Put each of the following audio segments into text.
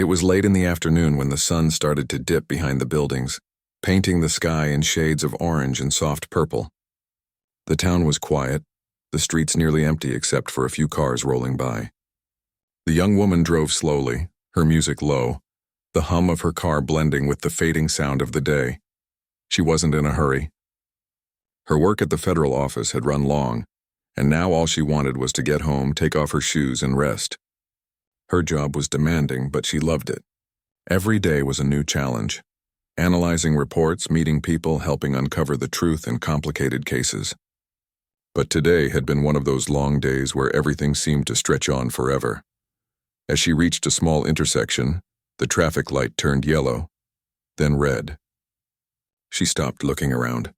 It was late in the afternoon when the sun started to dip behind the buildings, painting the sky in shades of orange and soft purple. The town was quiet, the streets nearly empty except for a few cars rolling by. The young woman drove slowly, her music low, the hum of her car blending with the fading sound of the day. She wasn't in a hurry. Her work at the federal office had run long, and now all she wanted was to get home, take off her shoes, and rest. Her job was demanding, but she loved it. Every day was a new challenge. Analyzing reports, meeting people, helping uncover the truth in complicated cases. But today had been one of those long days where everything seemed to stretch on forever. As she reached a small intersection, the traffic light turned yellow, then red. She stopped, looking around.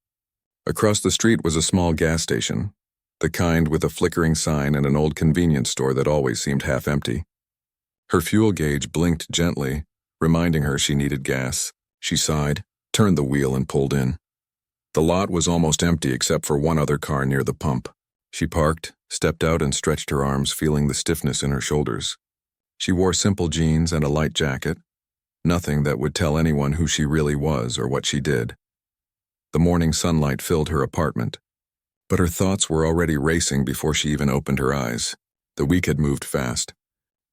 Across the street was a small gas station, the kind with a flickering sign and an old convenience store that always seemed half empty. Her fuel gauge blinked gently, reminding her she needed gas. She sighed, turned the wheel, and pulled in. The lot was almost empty except for one other car near the pump. She parked, stepped out, and stretched her arms, feeling the stiffness in her shoulders. She wore simple jeans and a light jacket, nothing that would tell anyone who she really was or what she did. The morning sunlight filled her apartment, but her thoughts were already racing before she even opened her eyes. The week had moved fast.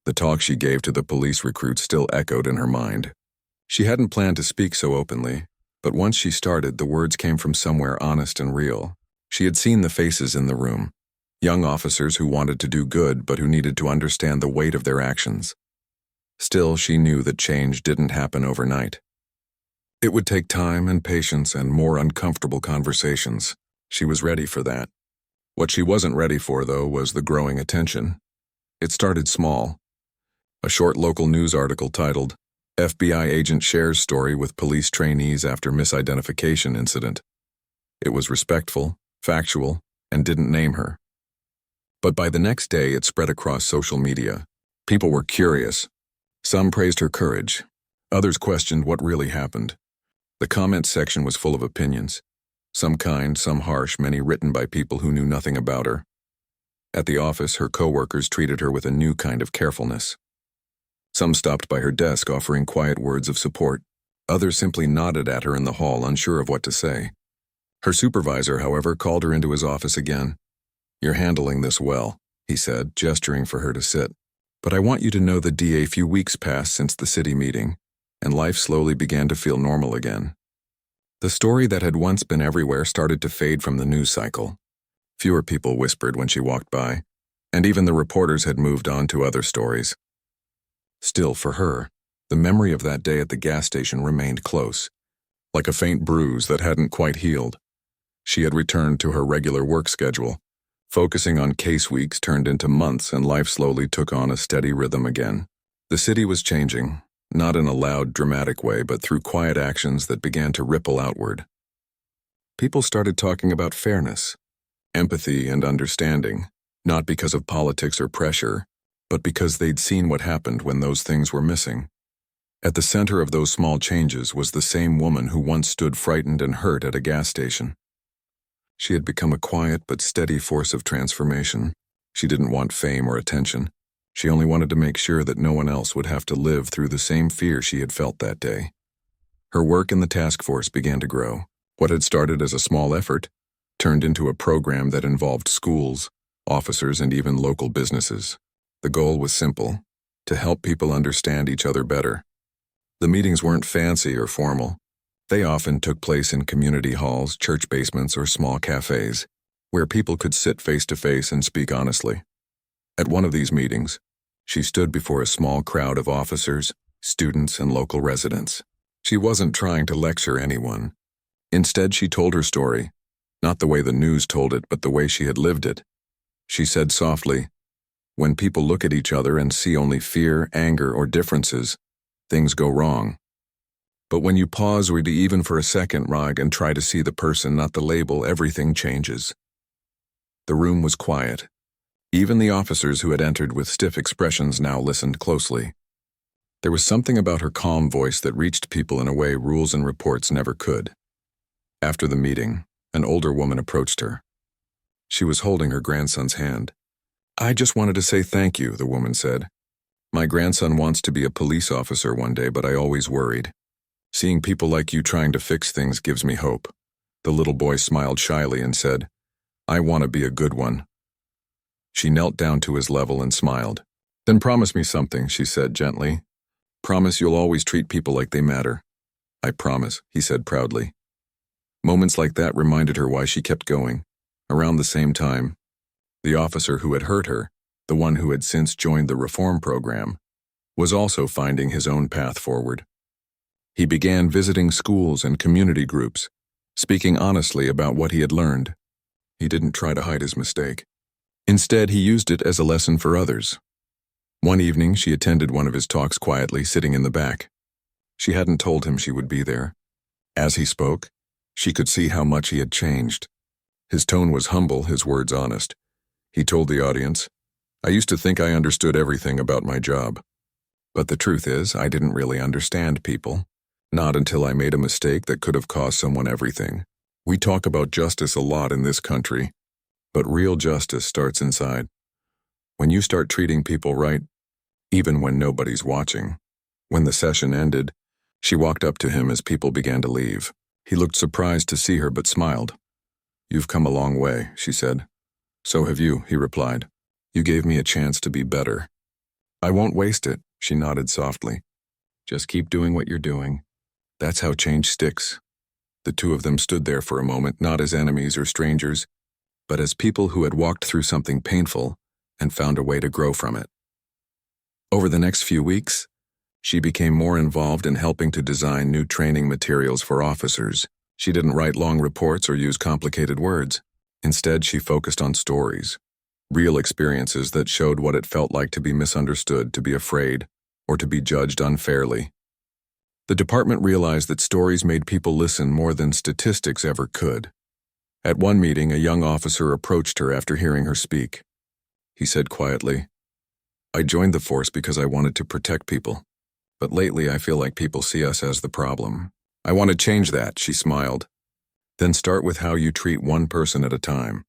The talk she gave to the police recruit still echoed in her mind. She hadn't planned to speak so openly, but once she started, the words came from somewhere honest and real. She had seen the faces in the room, young officers who wanted to do good but who needed to understand the weight of their actions. Still, she knew that change didn't happen overnight. It would take time and patience and more uncomfortable conversations. She was ready for that. What she wasn't ready for, though, was the growing attention. It started small. A short local news article titled, "FBI Agent Shares Story with Police Trainees After Misidentification Incident." It was respectful, factual, and didn't name her. But by the next day, it spread across social media. People were curious. Some praised her courage. Others questioned what really happened. The comment section was full of opinions. Some kind, some harsh, many written by people who knew nothing about her. At the office, her coworkers treated her with a new kind of carefulness. Some stopped by her desk offering quiet words of support. Others simply nodded at her in the hall, unsure of what to say. Her supervisor, however, called her into his office again. "You're handling this well," he said, gesturing for her to sit. "But I want you to know the DA. Few weeks passed since the city meeting, and life slowly began to feel normal again." The story that had once been everywhere started to fade from the news cycle. Fewer people whispered when she walked by, and even the reporters had moved on to other stories. Still, for her, the memory of that day at the gas station remained close, like a faint bruise that hadn't quite healed. She had returned to her regular work schedule. Focusing on case weeks turned into months, and life slowly took on a steady rhythm again. The city was changing, not in a loud, dramatic way, but through quiet actions that began to ripple outward. People started talking about fairness, empathy, and understanding, not because of politics or pressure, but because they'd seen what happened when those things were missing. At the center of those small changes was the same woman who once stood frightened and hurt at a gas station. She had become a quiet but steady force of transformation. She didn't want fame or attention. She only wanted to make sure that no one else would have to live through the same fear she had felt that day. Her work in the task force began to grow. What had started as a small effort turned into a program that involved schools, officers, and even local businesses. The goal was simple: to help people understand each other better. The meetings weren't fancy or formal. They often took place in community halls, church basements, or small cafes, where people could sit face to face and speak honestly. At one of these meetings, she stood before a small crowd of officers, students, and local residents. She wasn't trying to lecture anyone. Instead, she told her story, not the way the news told it, but the way she had lived it. She said softly, "When people look at each other and see only fear, anger, or differences, things go wrong. But when you pause or even for a second, Rog, and try to see the person, not the label, everything changes." The room was quiet. Even the officers who had entered with stiff expressions now listened closely. There was something about her calm voice that reached people in a way rules and reports never could. After the meeting, an older woman approached her. She was holding her grandson's hand. "I just wanted to say thank you," the woman said. My grandson wants to be a police officer one day, but I always worried. Seeing people like you trying to fix things gives me hope." The little boy smiled shyly and said, "I want to be a good one." She knelt down to his level and smiled. "Then promise me something," she said gently. "Promise you'll always treat people like they matter." "I promise," he said proudly. Moments like that reminded her why she kept going. Around the same time, the officer who had hurt her, the one who had since joined the reform program, was also finding his own path forward. He began visiting schools and community groups, speaking honestly about what he had learned. He didn't try to hide his mistake. Instead, he used it as a lesson for others. One evening, she attended one of his talks quietly, sitting in the back. She hadn't told him she would be there. As he spoke, she could see how much he had changed. His tone was humble, his words honest. He told the audience, "I used to think I understood everything about my job. But the truth is, I didn't really understand people. Not until I made a mistake that could have cost someone everything. We talk about justice a lot in this country, but real justice starts inside. When you start treating people right, even when nobody's watching." When the session ended, she walked up to him as people began to leave. He looked surprised to see her but smiled. "You've come a long way," she said. "So have you," he replied. "You gave me a chance to be better." "I won't waste it," she nodded softly. "Just keep doing what you're doing. That's how change sticks." The two of them stood there for a moment, not as enemies or strangers, but as people who had walked through something painful and found a way to grow from it. Over the next few weeks, she became more involved in helping to design new training materials for officers. She didn't write long reports or use complicated words. Instead, she focused on stories, real experiences that showed what it felt like to be misunderstood, to be afraid, or to be judged unfairly. The department realized that stories made people listen more than statistics ever could. At one meeting, a young officer approached her after hearing her speak. He said quietly, "I joined the force because I wanted to protect people. But lately I feel like people see us as the problem. I want to change that," she smiled. "Then start with how you treat one person at a time.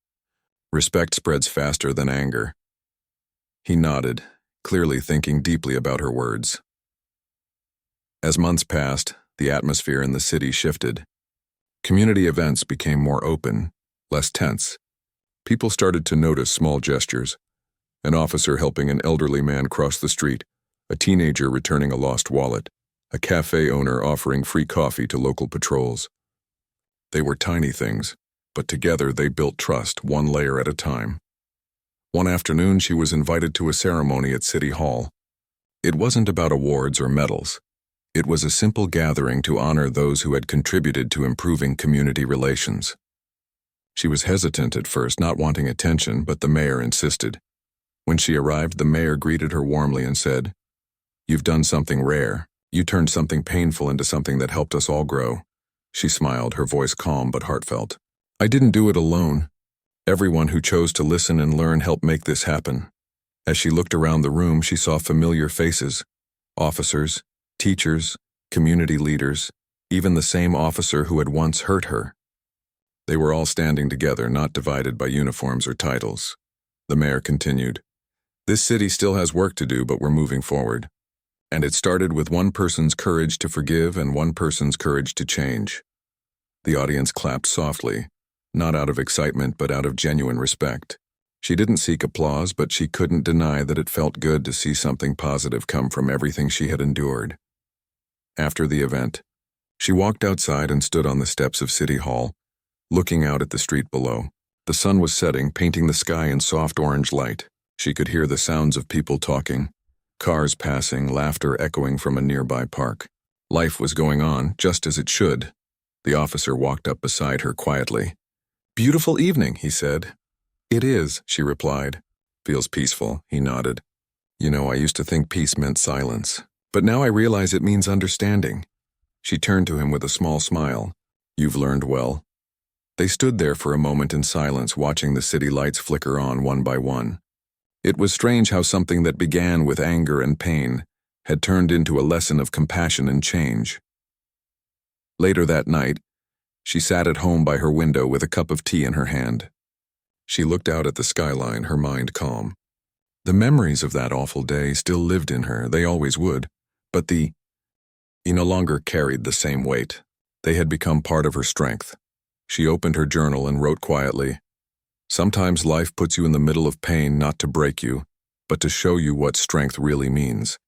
Respect spreads faster than anger." He nodded, clearly thinking deeply about her words. As months passed, the atmosphere in the city shifted. Community events became more open, less tense. People started to notice small gestures. An officer helping an elderly man cross the street, a teenager returning a lost wallet, a cafe owner offering free coffee to local patrols. They were tiny things, but together they built trust one layer at a time. One afternoon, she was invited to a ceremony at City Hall. It wasn't about awards or medals. It was a simple gathering to honor those who had contributed to improving community relations. She was hesitant at first, not wanting attention, but the mayor insisted. When she arrived, the mayor greeted her warmly and said, "You've done something rare. You turned something painful into something that helped us all grow." She smiled, her voice calm but heartfelt. "I didn't do it alone. Everyone who chose to listen and learn helped make this happen." As she looked around the room, she saw familiar faces, officers, teachers, community leaders, even the same officer who had once hurt her. They were all standing together, not divided by uniforms or titles. The mayor continued, "This city still has work to do, but we're moving forward. And it started with one person's courage to forgive and one person's courage to change." The audience clapped softly, not out of excitement but out of genuine respect. She didn't seek applause, but she couldn't deny that it felt good to see something positive come from everything she had endured. After the event, she walked outside and stood on the steps of City Hall, looking out at the street below. The sun was setting, painting the sky in soft orange light. She could hear the sounds of people talking, cars passing, laughter echoing from a nearby park. Life was going on, just as it should. The officer walked up beside her quietly. "Beautiful evening," he said. "It is," she replied. "Feels peaceful," he nodded. "You know, I used to think peace meant silence, but now I realize it means understanding." She turned to him with a small smile. "You've learned well." They stood there for a moment in silence, watching the city lights flicker on one by one. It was strange how something that began with anger and pain had turned into a lesson of compassion and change. Later that night, she sat at home by her window with a cup of tea in her hand. She looked out at the skyline, her mind calm. The memories of that awful day still lived in her, they always would, but he no longer carried the same weight. They had become part of her strength. She opened her journal and wrote quietly, "Sometimes life puts you in the middle of pain not to break you, but to show you what strength really means.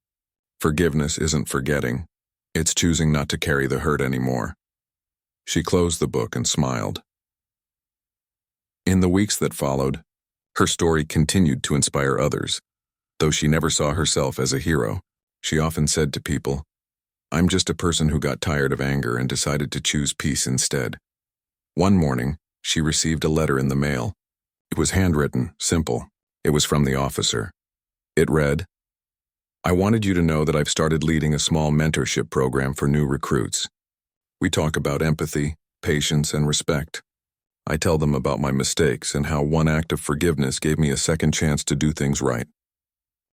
Forgiveness isn't forgetting. It's choosing not to carry the hurt anymore." She closed the book and smiled. In the weeks that followed, her story continued to inspire others. Though she never saw herself as a hero, she often said to people, "I'm just a person who got tired of anger and decided to choose peace instead." One morning, she received a letter in the mail. It was handwritten, simple. It was from the officer. It read, "I wanted you to know that I've started leading a small mentorship program for new recruits. We talk about empathy, patience, and respect. I tell them about my mistakes and how one act of forgiveness gave me a second chance to do things right.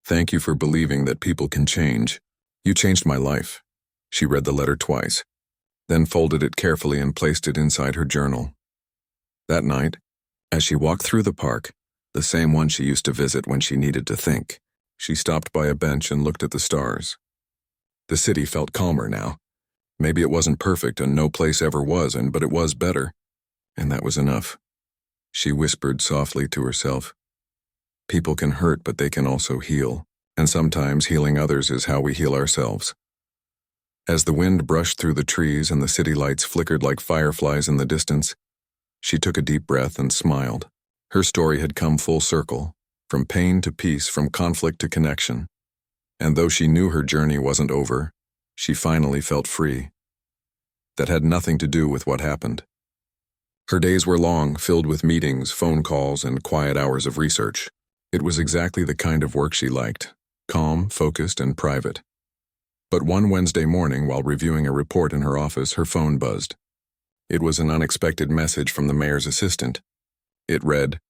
Thank you for believing that people can change. You changed my life." She read the letter twice, then folded it carefully and placed it inside her journal. That night, as she walked through the park, the same one she used to visit when she needed to think, she stopped by a bench and looked at the stars. The city felt calmer now. Maybe it wasn't perfect and no place ever was, but it was better. And that was enough. She whispered softly to herself, "People can hurt, but they can also heal, and sometimes healing others is how we heal ourselves." As the wind brushed through the trees and the city lights flickered like fireflies in the distance, she took a deep breath and smiled. Her story had come full circle, from pain to peace, from conflict to connection. And though she knew her journey wasn't over, she finally felt free. That had nothing to do with what happened. Her days were long, filled with meetings, phone calls, and quiet hours of research. It was exactly the kind of work she liked, calm, focused, and private. But one Wednesday morning, while reviewing a report in her office, her phone buzzed. It was an unexpected message from the mayor's assistant. It read,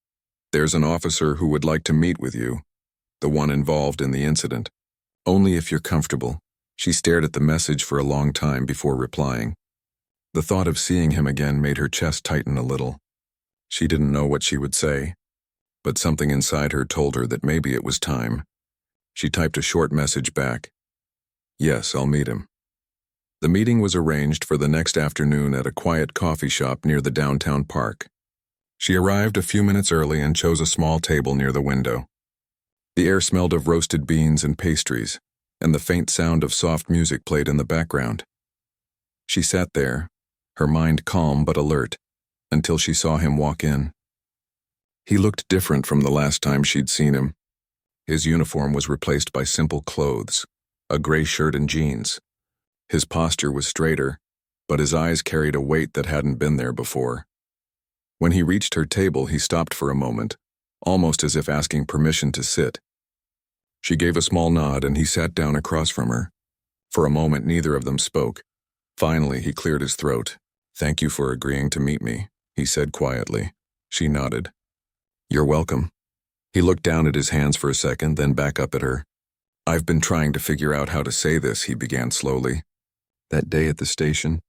"There's an officer who would like to meet with you, the one involved in the incident. Only if you're comfortable." She stared at the message for a long time before replying. The thought of seeing him again made her chest tighten a little. She didn't know what she would say, but something inside her told her that maybe it was time. She typed a short message back. "Yes, I'll meet him." The meeting was arranged for the next afternoon at a quiet coffee shop near the downtown park. She arrived a few minutes early and chose a small table near the window. The air smelled of roasted beans and pastries, and the faint sound of soft music played in the background. She sat there, her mind calm but alert, until she saw him walk in. He looked different from the last time she'd seen him. His uniform was replaced by simple clothes, a gray shirt and jeans. His posture was straighter, but his eyes carried a weight that hadn't been there before. When he reached her table, he stopped for a moment, almost as if asking permission to sit. She gave a small nod and he sat down across from her. For a moment, neither of them spoke. Finally, he cleared his throat. "Thank you for agreeing to meet me," he said quietly. She nodded. "You're welcome." He looked down at his hands for a second, then back up at her. "I've been trying to figure out how to say this," he began slowly. "That day at the station,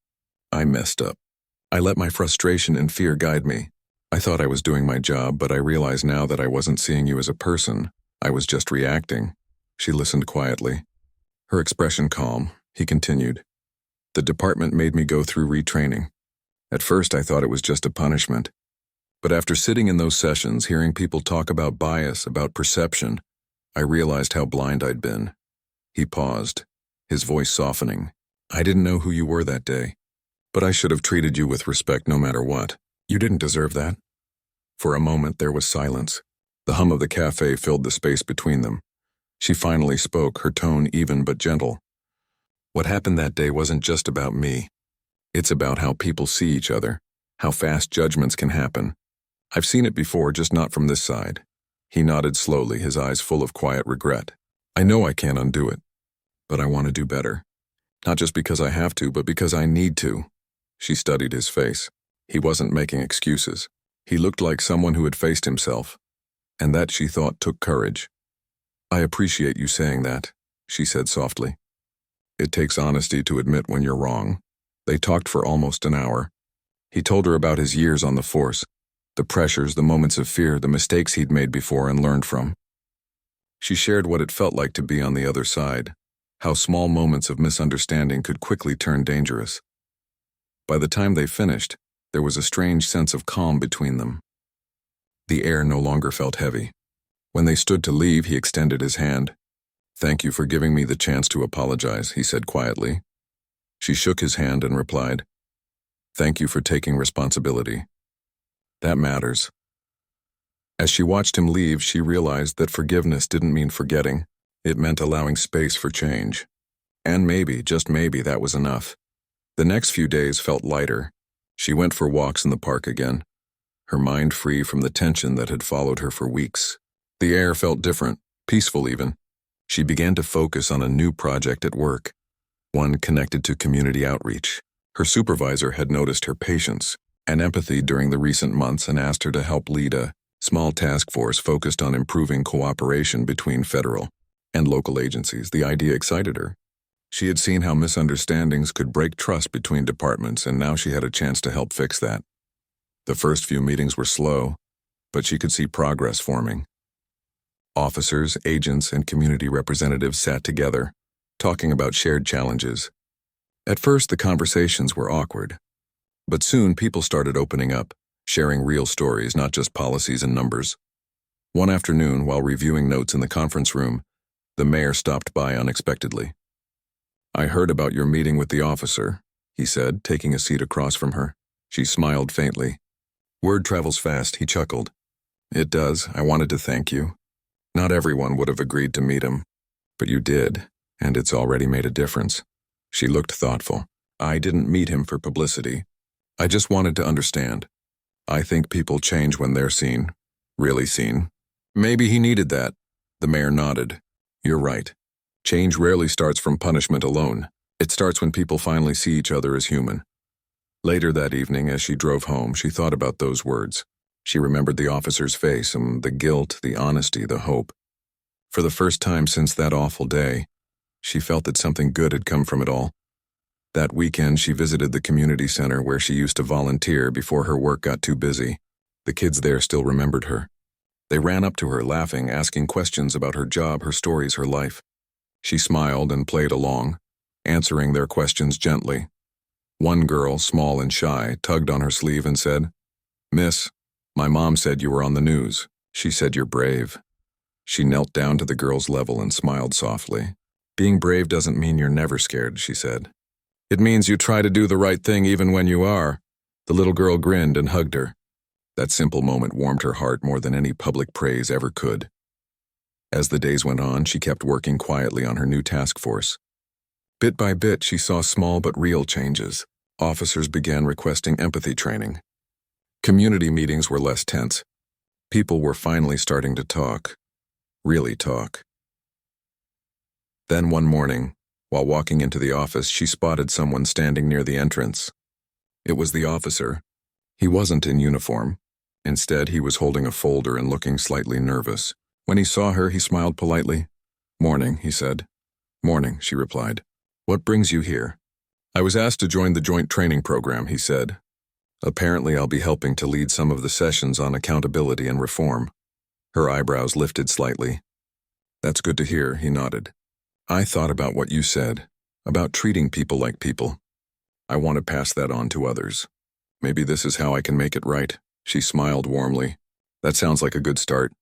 I messed up. I let my frustration and fear guide me. I thought I was doing my job, but I realize now that I wasn't seeing you as a person. I was just reacting." She listened quietly. Her expression calm. He continued. "The department made me go through retraining. At first I thought it was just a punishment. But after sitting in those sessions, hearing people talk about bias, about perception, I realized how blind I'd been." He paused, his voice softening. "I didn't know who you were that day, but I should have treated you with respect no matter what. You didn't deserve that." For a moment there was silence. The hum of the cafe filled the space between them. She finally spoke, her tone even but gentle. "What happened that day wasn't just about me. It's about how people see each other, how fast judgments can happen. I've seen it before, just not from this side." He nodded slowly, his eyes full of quiet regret. "I know I can't undo it, but I want to do better. Not just because I have to, but because I need to." She studied his face. He wasn't making excuses. He looked like someone who had faced himself, and that, she thought, took courage. "I appreciate you saying that," she said softly. "It takes honesty to admit when you're wrong." They talked for almost an hour. He told her about his years on the force, the pressures, the moments of fear, the mistakes he'd made before and learned from. She shared what it felt like to be on the other side, how small moments of misunderstanding could quickly turn dangerous. By the time they finished, there was a strange sense of calm between them. The air no longer felt heavy. When they stood to leave, he extended his hand. "Thank you for giving me the chance to apologize," he said quietly. She shook his hand and replied, "Thank you for taking responsibility. That matters." As she watched him leave, she realized that forgiveness didn't mean forgetting. It meant allowing space for change. And maybe, just maybe, that was enough. The next few days felt lighter. She went for walks in the park again, her mind free from the tension that had followed her for weeks. The air felt different, peaceful even. She began to focus on a new project at work, one connected to community outreach. Her supervisor had noticed her patience and empathy during the recent months and asked her to help lead a small task force focused on improving cooperation between federal and local agencies. The idea excited her. She had seen how misunderstandings could break trust between departments, and now she had a chance to help fix that. The first few meetings were slow, but she could see progress forming. Officers, agents, and community representatives sat together, talking about shared challenges. At first, the conversations were awkward, but soon people started opening up, sharing real stories, not just policies and numbers. One afternoon, while reviewing notes in the conference room, the mayor stopped by unexpectedly. "I heard about your meeting with the officer," he said, taking a seat across from her. She smiled faintly. "Word travels fast," he chuckled. "It does. I wanted to thank you. Not everyone would have agreed to meet him, but you did, and it's already made a difference." She looked thoughtful. "I didn't meet him for publicity. I just wanted to understand. I think people change when they're seen, really seen." "Maybe he needed that." The mayor nodded. "You're right. Change rarely starts from punishment alone. It starts when people finally see each other as human." Later that evening, as she drove home, she thought about those words. She remembered the officer's face and the guilt, the honesty, the hope. For the first time since that awful day, she felt that something good had come from it all. That weekend, she visited the community center where she used to volunteer before her work got too busy. The kids there still remembered her. They ran up to her, laughing, asking questions about her job, her stories, her life. She smiled and played along, answering their questions gently. One girl, small and shy, tugged on her sleeve and said, "Miss, my mom said you were on the news. She said you're brave." She knelt down to the girl's level and smiled softly. "Being brave doesn't mean you're never scared," she said. "It means you try to do the right thing even when you are." The little girl grinned and hugged her. That simple moment warmed her heart more than any public praise ever could. As the days went on, she kept working quietly on her new task force. Bit by bit, she saw small but real changes. Officers began requesting empathy training. Community meetings were less tense. People were finally starting to talk. Really talk. Then one morning, while walking into the office, she spotted someone standing near the entrance. It was the officer. He wasn't in uniform. Instead, he was holding a folder and looking slightly nervous. When he saw her, he smiled politely. "Morning," he said. "Morning," she replied. "What brings you here?" "I was asked to join the joint training program," he said. "Apparently, I'll be helping to lead some of the sessions on accountability and reform." Her eyebrows lifted slightly. "That's good to hear," he nodded. "I thought about what you said, about treating people like people. I want to pass that on to others. Maybe this is how I can make it right." She smiled warmly. "That sounds like a good start."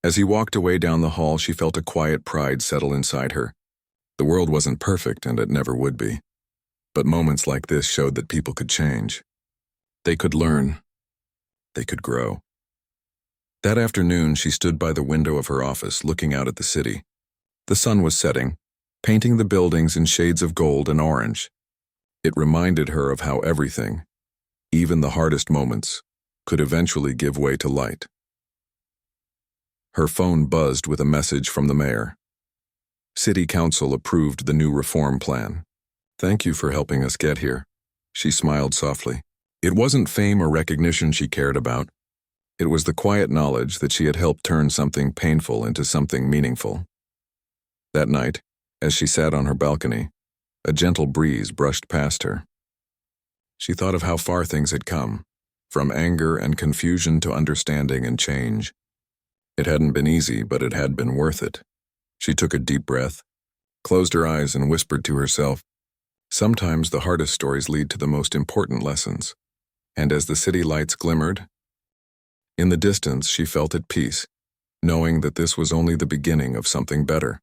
As he walked away down the hall, she felt a quiet pride settle inside her. The world wasn't perfect, and it never would be. But moments like this showed that people could change. They could learn. They could grow. That afternoon, she stood by the window of her office, looking out at the city. The sun was setting, painting the buildings in shades of gold and orange. It reminded her of how everything, even the hardest moments, could eventually give way to light. Her phone buzzed with a message from the mayor. City Council approved the new reform plan. "Thank you for helping us get here." She smiled softly. It wasn't fame or recognition she cared about. It was the quiet knowledge that she had helped turn something painful into something meaningful. That night, as she sat on her balcony, a gentle breeze brushed past her. She thought of how far things had come, from anger and confusion to understanding and change. It hadn't been easy, but it had been worth it. She took a deep breath, closed her eyes, and whispered to herself, "Sometimes the hardest stories lead to the most important lessons." And as the city lights glimmered, in the distance she felt at peace, knowing that this was only the beginning of something better.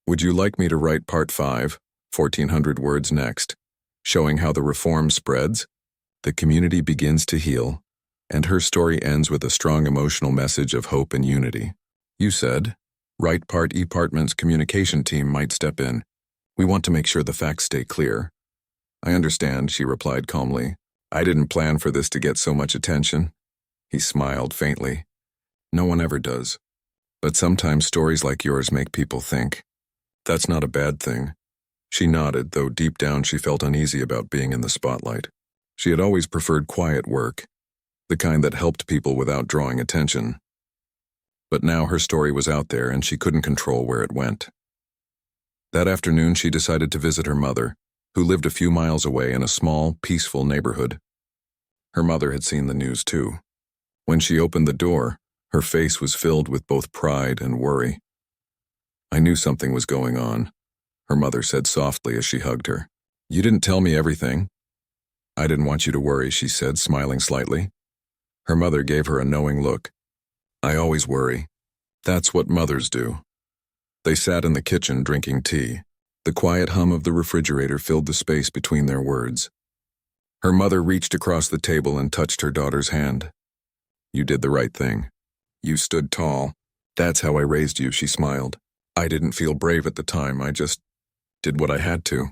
Would you like me to write part 5, 1400 words next, showing how the reform spreads, the community begins to heal, and her story ends with a strong emotional message of hope and unity? You said, "Right part Apartment's communication team might step in. We want to make sure the facts stay clear." "I understand," she replied calmly. "I didn't plan for this to get so much attention." He smiled faintly. "No one ever does. But sometimes stories like yours make people think. That's not a bad thing." She nodded, though deep down she felt uneasy about being in the spotlight. She had always preferred quiet work, the kind that helped people without drawing attention. But now her story was out there and she couldn't control where it went. That afternoon she decided to visit her mother, who lived a few miles away in a small, peaceful neighborhood. Her mother had seen the news too. When she opened the door, her face was filled with both pride and worry. "I knew something was going on," her mother said softly as she hugged her. "You didn't tell me everything." "I didn't want you to worry," she said, smiling slightly. Her mother gave her a knowing look. "I always worry. That's what mothers do." They sat in the kitchen drinking tea. The quiet hum of the refrigerator filled the space between their words. Her mother reached across the table and touched her daughter's hand. "You did the right thing. You stood tall. That's how I raised you," she smiled. "I didn't feel brave at the time. I just did what I had to."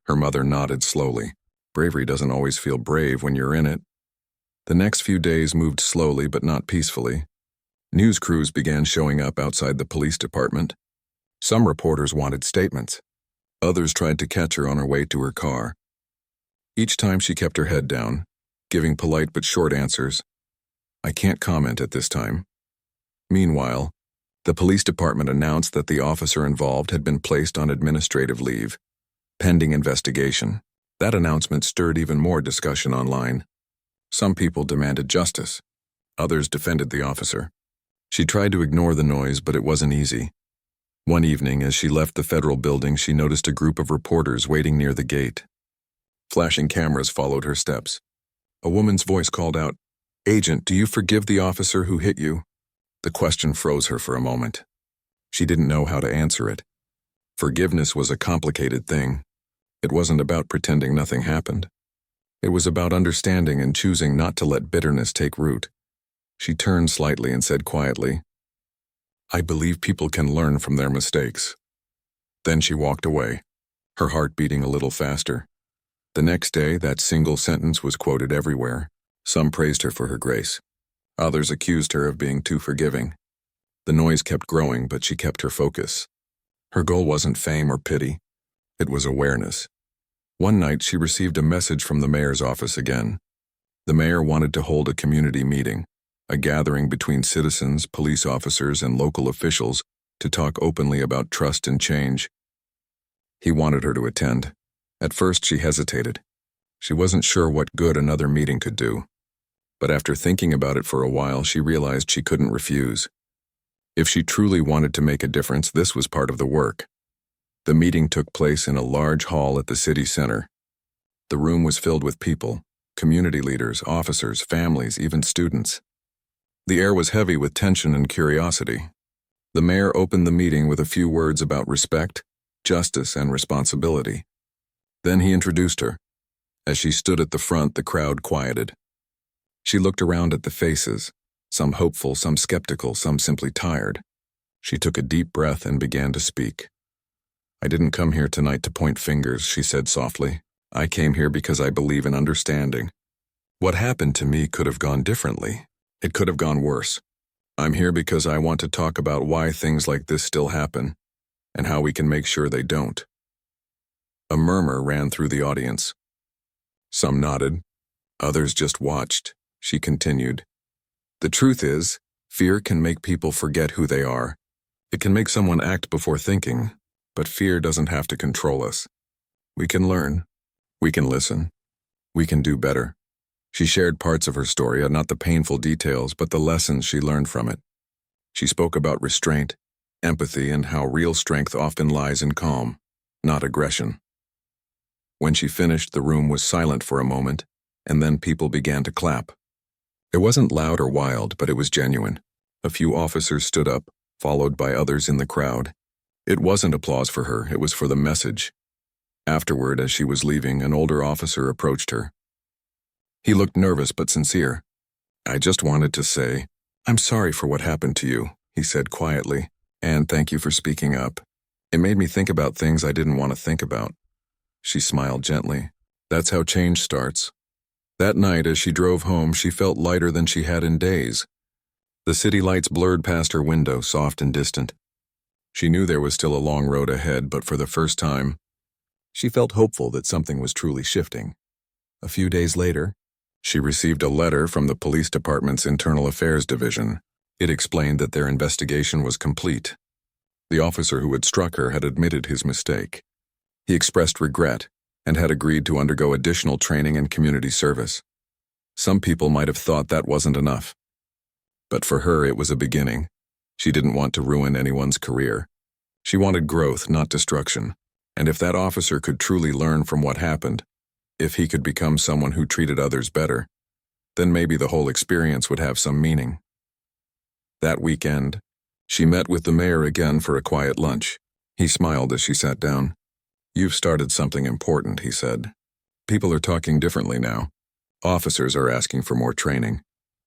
Her mother nodded slowly. "Bravery doesn't always feel brave when you're in it." The next few days moved slowly but not peacefully. News crews began showing up outside the police department. Some reporters wanted statements. Others tried to catch her on her way to her car. Each time she kept her head down, giving polite but short answers. "I can't comment at this time." Meanwhile, the police department announced that the officer involved had been placed on administrative leave, pending investigation. That announcement stirred even more discussion online. Some people demanded justice. Others defended the officer. She tried to ignore the noise, but it wasn't easy. One evening, as she left the federal building, she noticed a group of reporters waiting near the gate. Flashing cameras followed her steps. A woman's voice called out, "Agent, do you forgive the officer who hit you?" The question froze her for a moment. She didn't know how to answer it. Forgiveness was a complicated thing. It wasn't about pretending nothing happened. It was about understanding and choosing not to let bitterness take root. She turned slightly and said quietly, "I believe people can learn from their mistakes." Then she walked away, her heart beating a little faster. The next day, that single sentence was quoted everywhere. Some praised her for her grace. Others accused her of being too forgiving. The noise kept growing, but she kept her focus. Her goal wasn't fame or pity. It was awareness. One night, she received a message from the mayor's office again. The mayor wanted to hold a community meeting, a gathering between citizens, police officers, and local officials to talk openly about trust and change. He wanted her to attend. At first, she hesitated. She wasn't sure what good another meeting could do. But after thinking about it for a while, she realized she couldn't refuse. If she truly wanted to make a difference, this was part of the work. The meeting took place in a large hall at the city center. The room was filled with people, community leaders, officers, families, even students. The air was heavy with tension and curiosity. The mayor opened the meeting with a few words about respect, justice, and responsibility. Then he introduced her. As she stood at the front, the crowd quieted. She looked around at the faces, some hopeful, some skeptical, some simply tired. She took a deep breath and began to speak. "I didn't come here tonight to point fingers," she said softly. "I came here because I believe in understanding. What happened to me could have gone differently. It could have gone worse. I'm here because I want to talk about why things like this still happen, and how we can make sure they don't." A murmur ran through the audience. Some nodded. Others just watched. She continued. "The truth is, fear can make people forget who they are. It can make someone act before thinking, but fear doesn't have to control us. We can learn. We can listen. We can do better." She shared parts of her story, not the painful details, but the lessons she learned from it. She spoke about restraint, empathy, and how real strength often lies in calm, not aggression. When she finished, the room was silent for a moment, and then people began to clap. It wasn't loud or wild, but it was genuine. A few officers stood up, followed by others in the crowd. It wasn't applause for her, it was for the message. Afterward, as she was leaving, an older officer approached her. He looked nervous but sincere. "I just wanted to say, I'm sorry for what happened to you," he said quietly, "and thank you for speaking up. It made me think about things I didn't want to think about." She smiled gently. That's how change starts. That night, as she drove home, she felt lighter than she had in days. The city lights blurred past her window, soft and distant. She knew there was still a long road ahead, but for the first time, she felt hopeful that something was truly shifting. A few days later, she received a letter from the police department's Internal Affairs Division. It explained that their investigation was complete. The officer who had struck her had admitted his mistake. He expressed regret and had agreed to undergo additional training and community service. Some people might have thought that wasn't enough. But for her, it was a beginning. She didn't want to ruin anyone's career. She wanted growth, not destruction. And if that officer could truly learn from what happened, if he could become someone who treated others better, then maybe the whole experience would have some meaning. That weekend, she met with the mayor again for a quiet lunch. He smiled as she sat down. "You've started something important," he said. "People are talking differently now. Officers are asking for more training.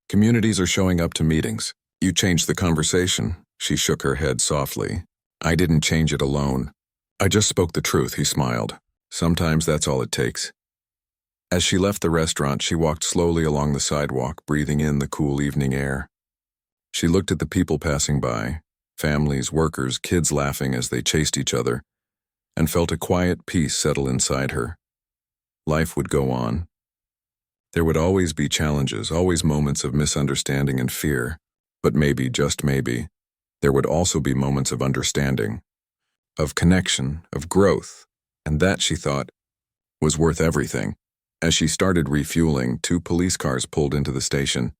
Communities are showing up to meetings. You changed the conversation." She shook her head softly. "I didn't change it alone. I just spoke the truth," he smiled. "Sometimes that's all it takes." As she left the restaurant, she walked slowly along the sidewalk, breathing in the cool evening air. She looked at the people passing by, families, workers, kids laughing as they chased each other, and felt a quiet peace settle inside her. Life would go on. There would always be challenges, always moments of misunderstanding and fear, but maybe, just maybe, there would also be moments of understanding, of connection, of growth, and that, she thought, was worth everything. As she started refueling, 2 police cars pulled into the station.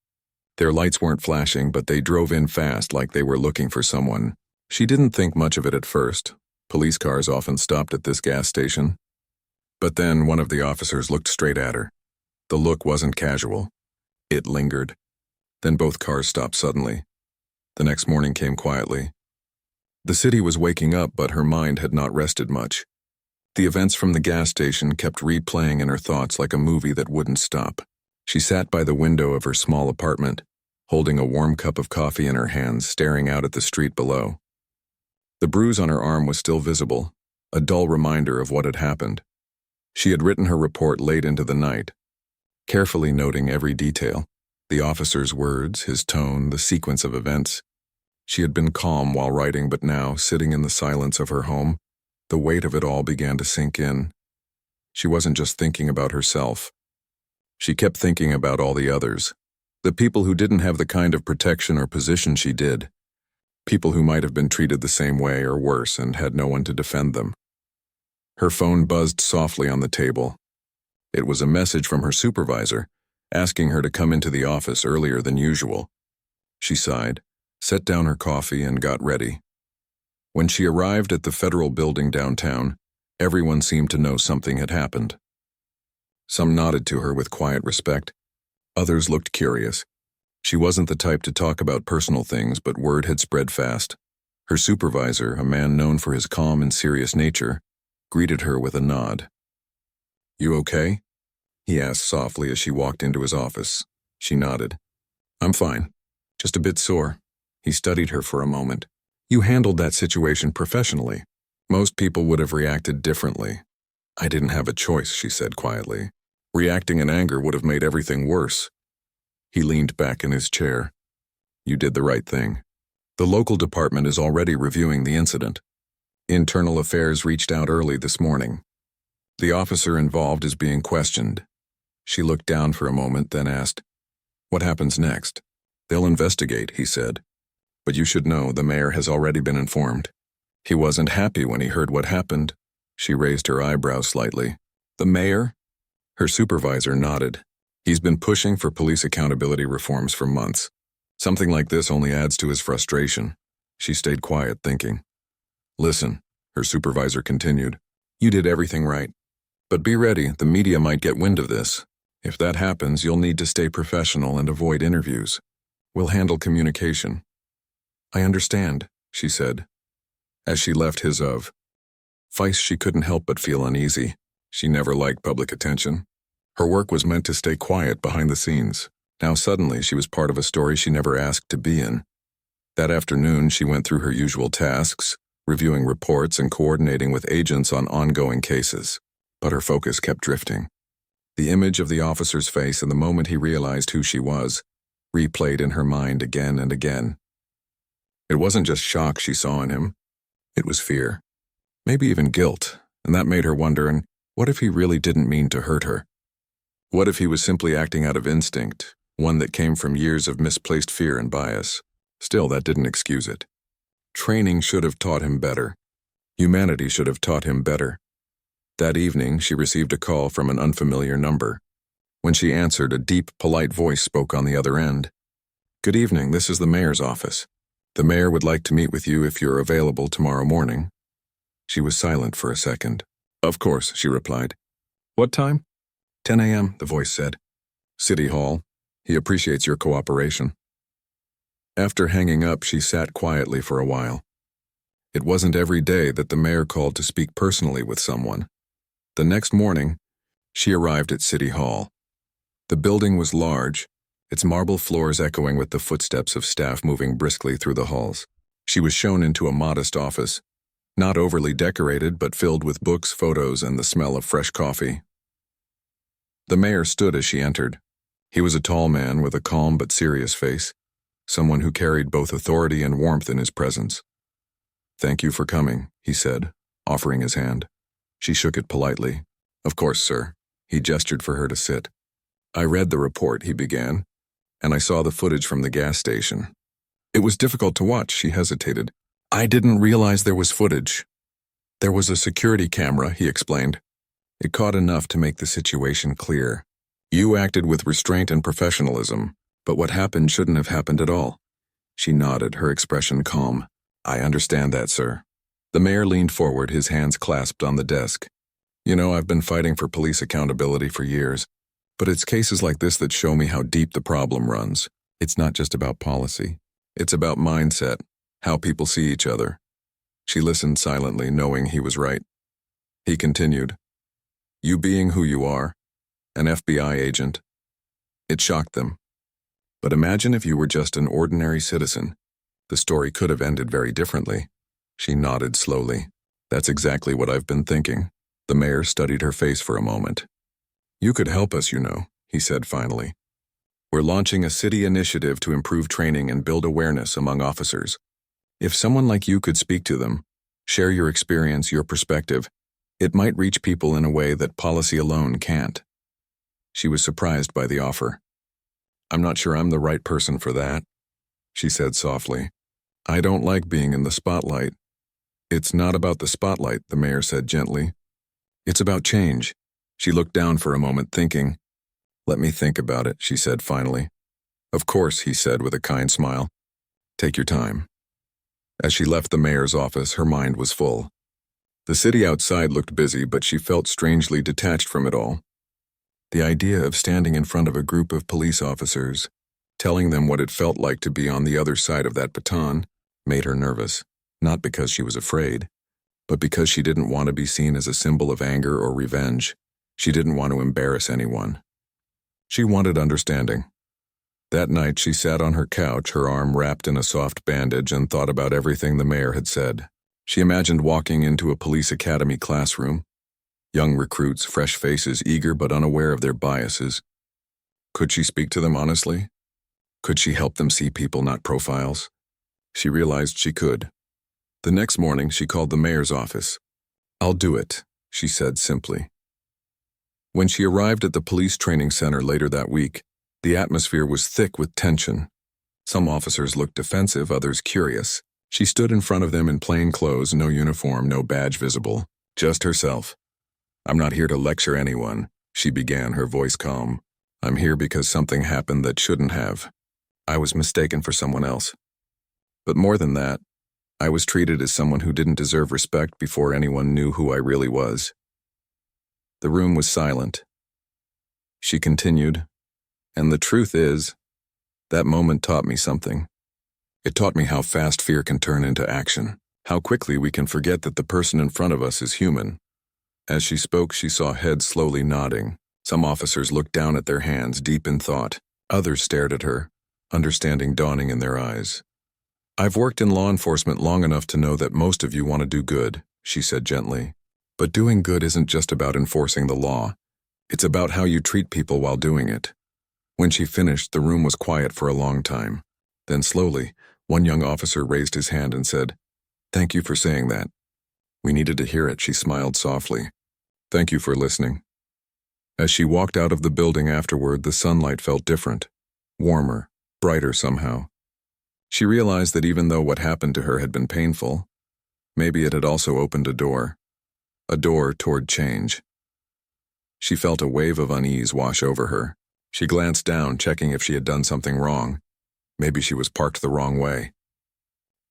Their lights weren't flashing, but they drove in fast like they were looking for someone. She didn't think much of it at first. Police cars often stopped at this gas station. But then one of the officers looked straight at her. The look wasn't casual. It lingered. Then both cars stopped suddenly. The next morning came quietly. The city was waking up, but her mind had not rested much. The events from the gas station kept replaying in her thoughts like a movie that wouldn't stop. She sat by the window of her small apartment, holding a warm cup of coffee in her hands, staring out at the street below. The bruise on her arm was still visible, a dull reminder of what had happened. She had written her report late into the night, carefully noting every detail, the officer's words, his tone, the sequence of events. She had been calm while writing, but now, sitting in the silence of her home, the weight of it all began to sink in. She wasn't just thinking about herself. She kept thinking about all the others, the people who didn't have the kind of protection or position she did, people who might have been treated the same way or worse and had no one to defend them. Her phone buzzed softly on the table. It was a message from her supervisor, asking her to come into the office earlier than usual. She sighed, set down her coffee, and got ready. When she arrived at the federal building downtown, everyone seemed to know something had happened. Some nodded to her with quiet respect. Others looked curious. She wasn't the type to talk about personal things, but word had spread fast. Her supervisor, a man known for his calm and serious nature, greeted her with a nod. "You okay?" he asked softly as she walked into his office. She nodded. "I'm fine. Just a bit sore." He studied her for a moment. "You handled that situation professionally. Most people would have reacted differently." "I didn't have a choice," she said quietly. "Reacting in anger would have made everything worse." He leaned back in his chair. "You did the right thing. The local department is already reviewing the incident. Internal Affairs reached out early this morning. The officer involved is being questioned." She looked down for a moment, then asked, "What happens next?" "They'll investigate," he said. "But you should know the mayor has already been informed." "He wasn't happy when he heard what happened." She raised her eyebrows slightly. "The mayor?" Her supervisor nodded. "He's been pushing for police accountability reforms for months. Something like this only adds to his frustration. She stayed quiet, thinking. Listen, her supervisor continued. You did everything right. But be ready, the media might get wind of this. If that happens, you'll need to stay professional and avoid interviews. We'll handle communication. I understand, she said, as she left his of. Vice, she couldn't help but feel uneasy. She never liked public attention. Her work was meant to stay quiet behind the scenes. Now suddenly she was part of a story she never asked to be in. That afternoon she went through her usual tasks, reviewing reports and coordinating with agents on ongoing cases. But her focus kept drifting. The image of the officer's face and the moment he realized who she was, replayed in her mind again and again. It wasn't just shock she saw in him. It was fear. Maybe even guilt, and that made her wonder, and what if he really didn't mean to hurt her? What if he was simply acting out of instinct, one that came from years of misplaced fear and bias? Still, that didn't excuse it. Training should have taught him better. Humanity should have taught him better. That evening, she received a call from an unfamiliar number. When she answered, a deep, polite voice spoke on the other end. Good evening, this is the mayor's office. The mayor would like to meet with you if you're available tomorrow morning. She was silent for a second. Of course, she replied. What time? 10 a.m., the voice said. City Hall. He appreciates your cooperation. After hanging up, she sat quietly for a while. It wasn't every day that the mayor called to speak personally with someone. The next morning, she arrived at City Hall. The building was large, its marble floors echoing with the footsteps of staff moving briskly through the halls. She was shown into a modest office, not overly decorated but filled with books, photos, and the smell of fresh coffee. The mayor stood as she entered. He was a tall man with a calm but serious face, someone who carried both authority and warmth in his presence. Thank you for coming, he said, offering his hand. She shook it politely. Of course, sir. He gestured for her to sit. I read the report, he began, and I saw the footage from the gas station. It was difficult to watch, she hesitated. I didn't realize there was footage. There was a security camera, he explained. It caught enough to make the situation clear. You acted with restraint and professionalism, but what happened shouldn't have happened at all. She nodded, her expression calm. I understand that, sir. The mayor leaned forward, his hands clasped on the desk. You know, I've been fighting for police accountability for years, but it's cases like this that show me how deep the problem runs. It's not just about policy. It's about mindset, how people see each other. She listened silently, knowing he was right. He continued. You being who you are, an FBI agent. It shocked them. But imagine if you were just an ordinary citizen. The story could have ended very differently. She nodded slowly. That's exactly what I've been thinking. The mayor studied her face for a moment. You could help us, you know, he said finally. We're launching a city initiative to improve training and build awareness among officers. If someone like you could speak to them, share your experience, your perspective, it might reach people in a way that policy alone can't. She was surprised by the offer. I'm not sure I'm the right person for that, she said softly. I don't like being in the spotlight. It's not about the spotlight, the mayor said gently. It's about change. She looked down for a moment, thinking. Let me think about it, she said finally. Of course, he said with a kind smile. Take your time. As she left the mayor's office, her mind was full. The city outside looked busy, but she felt strangely detached from it all. The idea of standing in front of a group of police officers, telling them what it felt like to be on the other side of that baton, made her nervous, not because she was afraid, but because she didn't want to be seen as a symbol of anger or revenge. She didn't want to embarrass anyone. She wanted understanding. That night she sat on her couch, her arm wrapped in a soft bandage, and thought about everything the mayor had said. She imagined walking into a police academy classroom. Young recruits, fresh faces, eager but unaware of their biases. Could she speak to them honestly? Could she help them see people, not profiles? She realized she could. The next morning, she called the mayor's office. I'll do it, she said simply. When she arrived at the police training center later that week, the atmosphere was thick with tension. Some officers looked defensive, others curious. She stood in front of them in plain clothes, no uniform, no badge visible, just herself. I'm not here to lecture anyone, she began, her voice calm. I'm here because something happened that shouldn't have. I was mistaken for someone else. But more than that, I was treated as someone who didn't deserve respect before anyone knew who I really was. The room was silent. She continued, and the truth is, that moment taught me something. It taught me how fast fear can turn into action, how quickly we can forget that the person in front of us is human. As she spoke, she saw heads slowly nodding. Some officers looked down at their hands, deep in thought. Others stared at her, understanding dawning in their eyes. I've worked in law enforcement long enough to know that most of you want to do good, she said gently. But doing good isn't just about enforcing the law. It's about how you treat people while doing it. When she finished, the room was quiet for a long time. Then slowly, one young officer raised his hand and said, "Thank you for saying that." We needed to hear it, she smiled softly. "Thank you for listening." As she walked out of the building afterward, the sunlight felt different, warmer, brighter somehow. She realized that even though what happened to her had been painful, maybe it had also opened a door toward change. She felt a wave of unease wash over her. She glanced down, checking if she had done something wrong. Maybe she was parked the wrong way.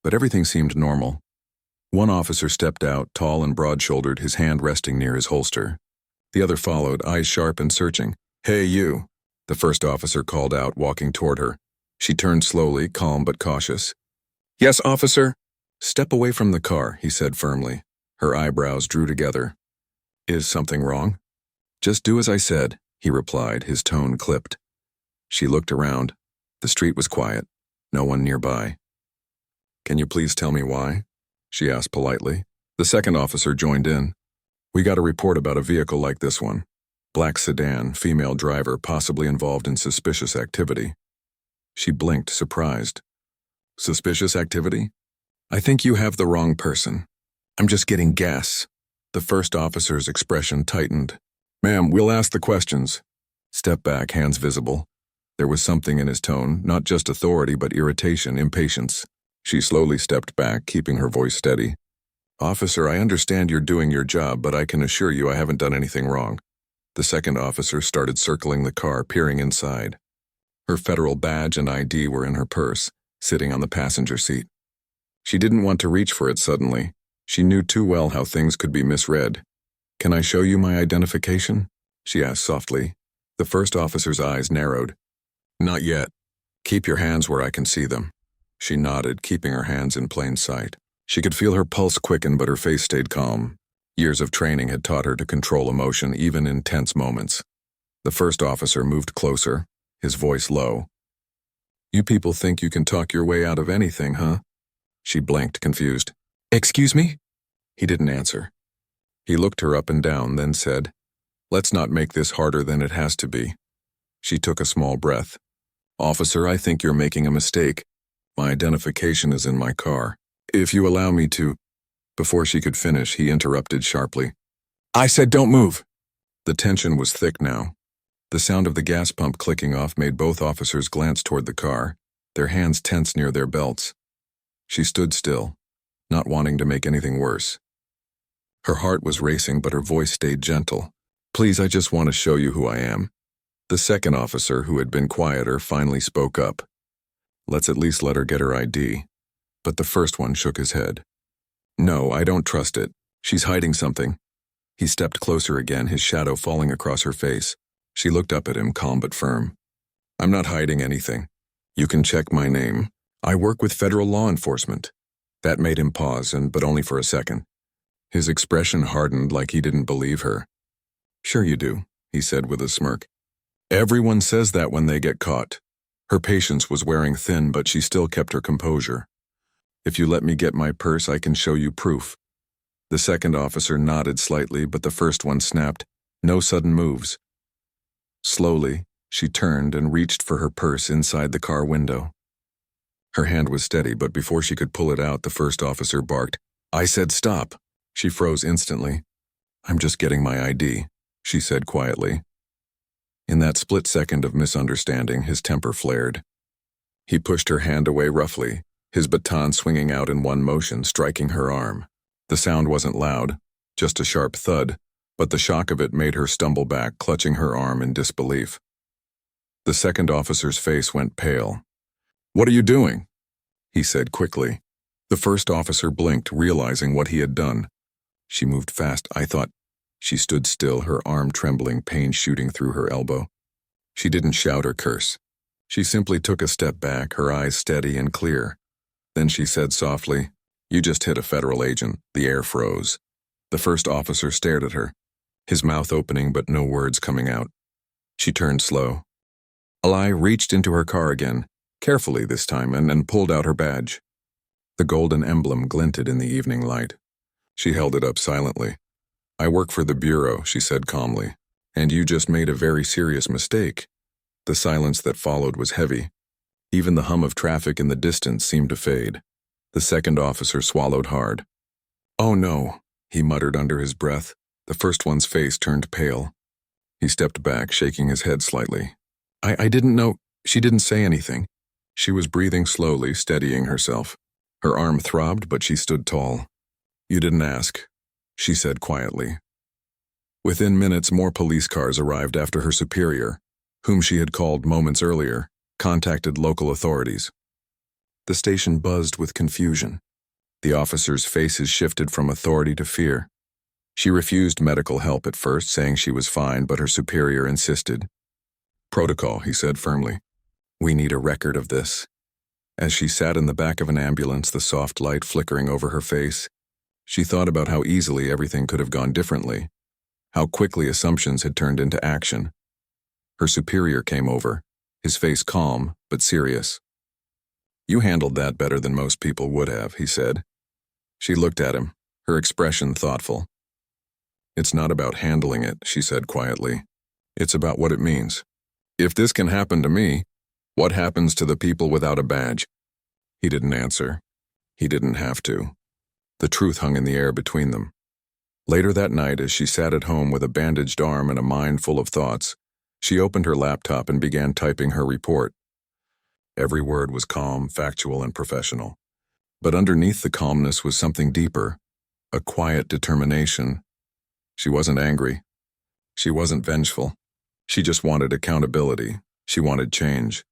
But everything seemed normal. One officer stepped out, tall and broad-shouldered, his hand resting near his holster. The other followed, eyes sharp and searching. "Hey, you," the first officer called out, walking toward her. She turned slowly, calm but cautious. "Yes, officer." "Step away from the car," he said firmly. Her eyebrows drew together. "Is something wrong?" "Just do as I said," he replied, his tone clipped. She looked around. The street was quiet, no one nearby. "Can you please tell me why?" she asked politely. The second officer joined in. "We got a report about a vehicle like this one. Black sedan, female driver, possibly involved in suspicious activity." She blinked, surprised. "Suspicious activity? I think you have the wrong person. I'm just getting gas." The first officer's expression tightened. "Ma'am, we'll ask the questions." Step back, hands visible. There was something in his tone, not just authority but irritation, impatience. She slowly stepped back, keeping her voice steady. "Officer, I understand you're doing your job, but I can assure you I haven't done anything wrong." The second officer started circling the car, peering inside. Her federal badge and ID were in her purse, sitting on the passenger seat. She didn't want to reach for it suddenly. She knew too well how things could be misread. "Can I show you my identification?" she asked softly. The first officer's eyes narrowed. "Not yet. Keep your hands where I can see them." She nodded, keeping her hands in plain sight. She could feel her pulse quicken, but her face stayed calm. Years of training had taught her to control emotion, even in tense moments. The first officer moved closer, his voice low. "You people think you can talk your way out of anything, huh?" She blinked, confused. "Excuse me?" He didn't answer. He looked her up and down, then said, "Let's not make this harder than it has to be." She took a small breath. "Officer, I think you're making a mistake. My identification is in my car. If you allow me to—" Before she could finish, he interrupted sharply. "I said don't move!" The tension was thick now. The sound of the gas pump clicking off made both officers glance toward the car, their hands tense near their belts. She stood still, not wanting to make anything worse. Her heart was racing, but her voice stayed gentle. "Please, I just want to show you who I am." The second officer, who had been quieter, finally spoke up. "Let's at least let her get her ID." But the first one shook his head. "No, I don't trust it. She's hiding something." He stepped closer again, his shadow falling across her face. She looked up at him, calm but firm. "I'm not hiding anything. You can check my name. I work with federal law enforcement." That made him pause, but only for a second. His expression hardened like he didn't believe her. "Sure you do," he said with a smirk. "Everyone says that when they get caught." Her patience was wearing thin, but she still kept her composure. "If you let me get my purse, I can show you proof." The second officer nodded slightly, but the first one snapped, "No sudden moves." Slowly, she turned and reached for her purse inside the car window. Her hand was steady, but before she could pull it out, the first officer barked, "I said stop." She froze instantly. "I'm just getting my ID," she said quietly. In that split second of misunderstanding, his temper flared. He pushed her hand away roughly, his baton swinging out in one motion, striking her arm. The sound wasn't loud, just a sharp thud, but the shock of it made her stumble back, clutching her arm in disbelief. The second officer's face went pale. "What are you doing?" he said quickly. The first officer blinked, realizing what he had done. She moved fast, I thought. She stood still, her arm trembling, pain shooting through her elbow. She didn't shout or curse. She simply took a step back, her eyes steady and clear. Then she said softly, "You just hit a federal agent." The air froze. The first officer stared at her, his mouth opening but no words coming out. She turned slow. Ali reached into her car again, carefully this time, and pulled out her badge. The golden emblem glinted in the evening light. She held it up silently. "I work for the Bureau," she said calmly, "and you just made a very serious mistake." The silence that followed was heavy. Even the hum of traffic in the distance seemed to fade. The second officer swallowed hard. "Oh no," he muttered under his breath. The first one's face turned pale. He stepped back, shaking his head slightly. I didn't know." She didn't say anything. She was breathing slowly, steadying herself. Her arm throbbed, but she stood tall. "You didn't ask," she said quietly. Within minutes, more police cars arrived after her superior, whom she had called moments earlier, contacted local authorities. The station buzzed with confusion. The officers' faces shifted from authority to fear. She refused medical help at first, saying she was fine, but her superior insisted. "Protocol," he said firmly. "We need a record of this." As she sat in the back of an ambulance, the soft light flickering over her face, she thought about how easily everything could have gone differently, how quickly assumptions had turned into action. Her superior came over, his face calm but serious. "You handled that better than most people would have," he said. She looked at him, her expression thoughtful. "It's not about handling it," she said quietly. "It's about what it means. If this can happen to me, what happens to the people without a badge?" He didn't answer. He didn't have to. The truth hung in the air between them. Later that night, as she sat at home with a bandaged arm and a mind full of thoughts, she opened her laptop and began typing her report. Every word was calm, factual, and professional. But underneath the calmness was something deeper, a quiet determination. She wasn't angry. She wasn't vengeful. She just wanted accountability. She wanted change.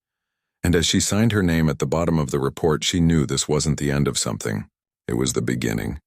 And as she signed her name at the bottom of the report, she knew this wasn't the end of something. It was the beginning.